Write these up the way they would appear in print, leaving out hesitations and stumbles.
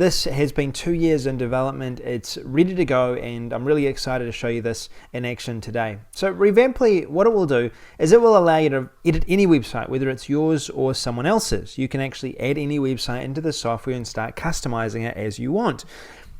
This has been 2 years in development. It's ready to go, and I'm really excited to show you this in action today. So Revamply, what it will do is it will allow you to edit any website, whether it's yours or someone else's. You can actually add any website into the software and start customizing it as you want.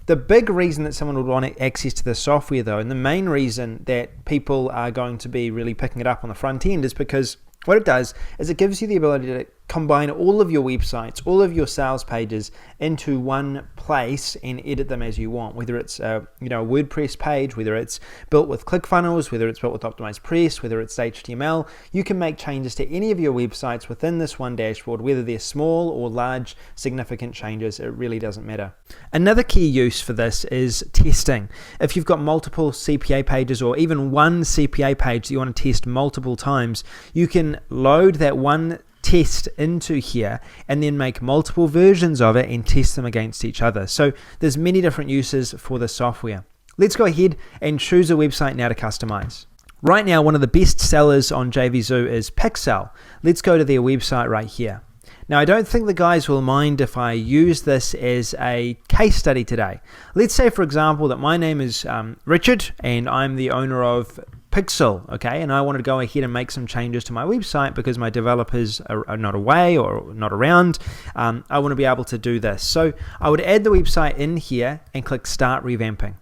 The big reason that someone would want access to the software though, and the main reason that people are going to be really picking it up on the front end, is because what it does is it gives you the ability to combine all of your websites, all of your sales pages into one place and edit them as you want. Whether it's a WordPress page, whether it's built with ClickFunnels, whether it's built with Optimized Press, whether it's HTML, you can make changes to any of your websites within this one dashboard, whether they're small or large, significant changes. It really doesn't matter. Another key use for this is testing. If you've got multiple CPA pages or even one CPA page that you want to test multiple times, you can load that one test into here and then make multiple versions of it and test them against each other. So there's many different uses for the software. Let's go ahead and choose a website now to customize. Right now, one of the best sellers on JVZoo is Pixel. Let's go to their website right here. Now, I don't think the guys will mind if I use this as a case study today. Let's say, for example, that my name is Richard and I'm the owner of Pixel, okay, and I want to go ahead and make some changes to my website because my developers are not away or not around. I want to be able to do this. So I would add the website in here and click Start Revamping.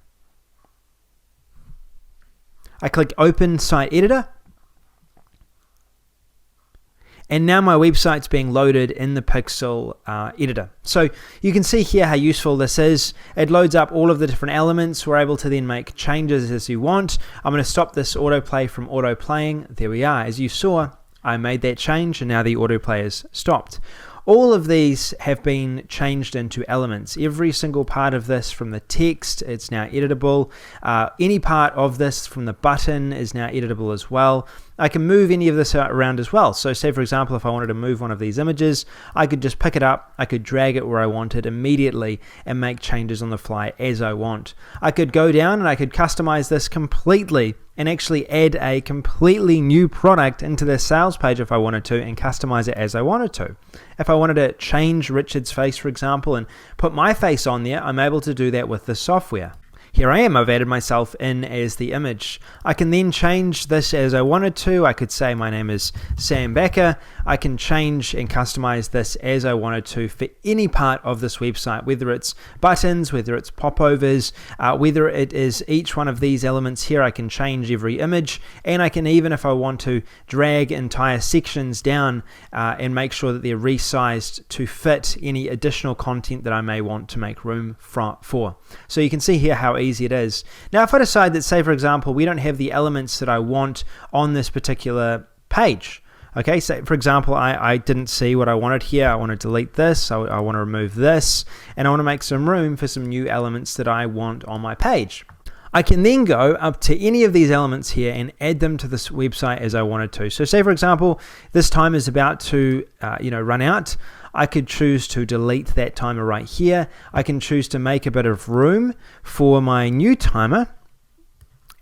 I click Open Site Editor. And now my website's being loaded in the Pixel editor. So you can see here how useful this is. It loads up all of the different elements. We're able to then make changes as you want. I'm going to stop this autoplay from autoplaying. There we are. As you saw, I made that change and now the autoplay is stopped. All of these have been changed into elements. Every single part of this, from the text, it's now editable. Any part of this from the button is now editable as well. I can move any of this around as well. So say, for example, if I wanted to move one of these images, I could just pick it up, I could drag it where I wanted immediately and make changes on the fly as I want. I could go down and I could customize this completely and actually add a completely new product into the sales page if I wanted to and customize it as I wanted to. If I wanted to change Richard's face, for example, and put my face on there, I'm able to do that with the software. Here I am, I've added myself in as the image. I can then change this as I wanted to. I could say my name is Sam Becker. I can change and customize this as I wanted to for any part of this website, whether it's buttons, whether it's popovers, whether it is each one of these elements here. I can change every image, and I can even, if I want to, drag entire sections down and make sure that they're resized to fit any additional content that I may want to make room for. So you can see here how easy it is. Now, if I decide that, say for example, we don't have the elements that I want on this particular page, okay, so for example, I didn't see what I wanted here. I want to delete this, I want to remove this, and I want to make some room for some new elements that I want on my page. I can then go up to any of these elements here and add them to this website as I wanted to. So say for example, this time is about to run out. I could choose to delete that timer right here. I can choose to make a bit of room for my new timer,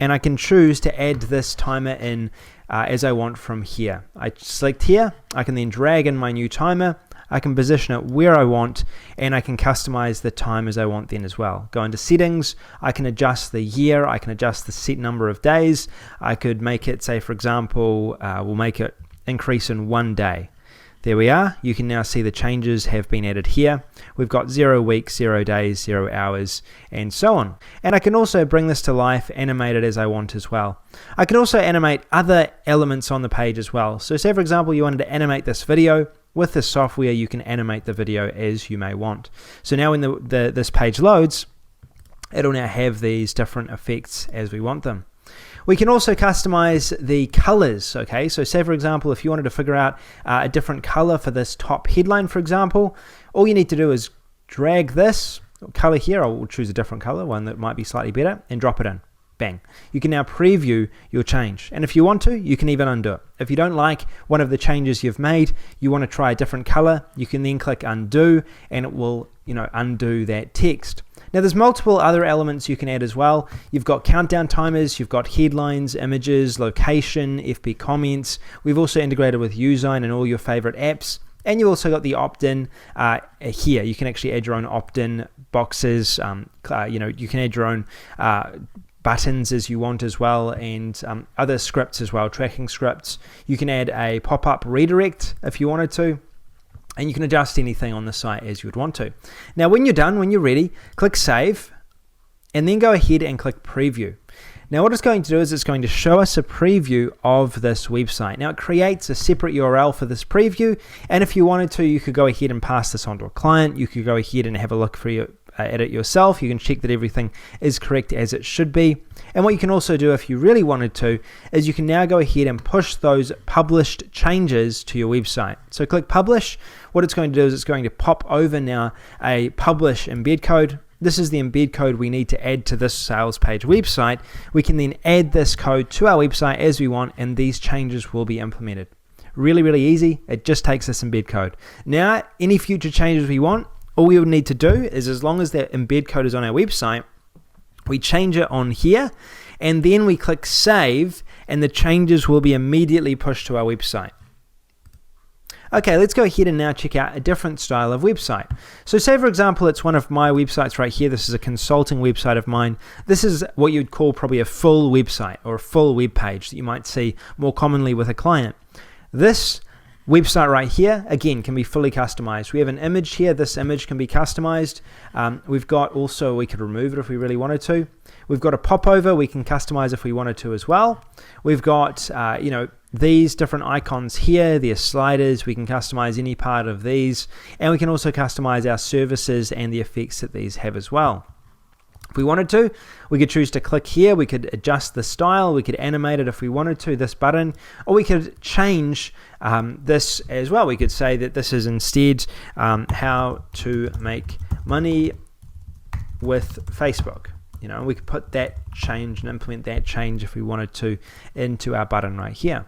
and I can choose to add this timer in as I want from here. I select here, I can then drag in my new timer, I can position it where I want, and I can customize the time as I want then as well. Go into settings, I can adjust the year, I can adjust the set number of days. I could make it, say for example, we'll make it increase in 1 day. There we are. You can now see the changes have been added here. We've got 0 weeks, 0 days, 0 hours, and so on. And I can also bring this to life, animate it as I want as well. I can also animate other elements on the page as well. So say for example, you wanted to animate this video. With this software, you can animate the video as you may want. So now when this page loads, it'll now have these different effects as we want them. We can also customize the colors, okay? So say for example, if you wanted to figure out a different color for this top headline, for example, all you need to do is drag this color here. I'll choose a different color, one that might be slightly better, and drop it in. Bang. You can now preview your change. And if you want to, you can even undo it. If you don't like one of the changes you've made, you want to try a different color, you can then click undo and it will, undo that text. Now there's multiple other elements you can add as well. You've got countdown timers, you've got headlines, images, location, FB comments. We've also integrated with Uzine and all your favorite apps. And you also got the opt-in here. You can actually add your own opt-in boxes. You can add your own buttons as you want as well, and other scripts as well, tracking scripts. You can add a pop-up redirect if you wanted to, and you can adjust anything on the site as you would want to. Now, when you're done, when you're ready, click Save, and then go ahead and click Preview. Now, what it's going to do is it's going to show us a preview of this website. Now, it creates a separate URL for this preview, and if you wanted to, you could go ahead and pass this on to a client. You could go ahead and have a look at it yourself. You can check that everything is correct as it should be. And what you can also do if you really wanted to is you can now go ahead and push those published changes to your website. So click Publish. What it's going to do is it's going to pop over now a Publish embed code. This is the embed code we need to add to this sales page website. We can then add this code to our website as we want, and these changes will be implemented. Really, really easy. It just takes this embed code. Now, any future changes we want, all we would need to do is, as long as that embed code is on our website, we change it on here, and then we click Save, and the changes will be immediately pushed to our website. Okay, let's go ahead and now check out a different style of website. So say, for example, it's one of my websites right here. This is a consulting website of mine. This is what you'd call probably a full website or a full web page that you might see more commonly with a client. This website right here, again, can be fully customized. We have an image here. This image can be customized. We've got also, we could remove it if we really wanted to. We've got a popover. We can customize if we wanted to as well. We've got, these different icons here. They're sliders. We can customize any part of these. And we can also customize our services and the effects that these have as well. If we wanted to, we could choose to click here. We could adjust the style. We could animate it if we wanted to, this button, or we could change this as well. We could say that this is instead how to make money with Facebook. We could put that change and implement that change if we wanted to into our button right here.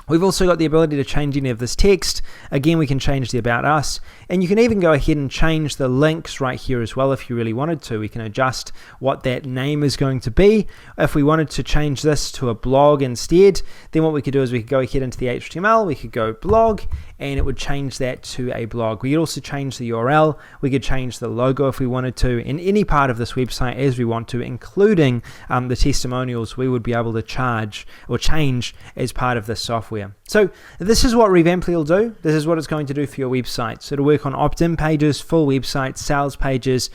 We've also got the ability to change any of this text. Again, we can change the About Us, and you can even go ahead and change the links right here as well if you really wanted to. We can adjust what that name is going to be. If we wanted to change this to a blog instead, then what we could do is we could go ahead into the HTML, we could go blog, and it would change that to a blog. We could also change the URL. We could change the logo if we wanted to in any part of this website as we want to, including the testimonials we would be able to charge or change as part of this software. So this is what Revamply will do. This is what it's going to do for your website. So it'll work on opt-in pages, full websites, sales pages.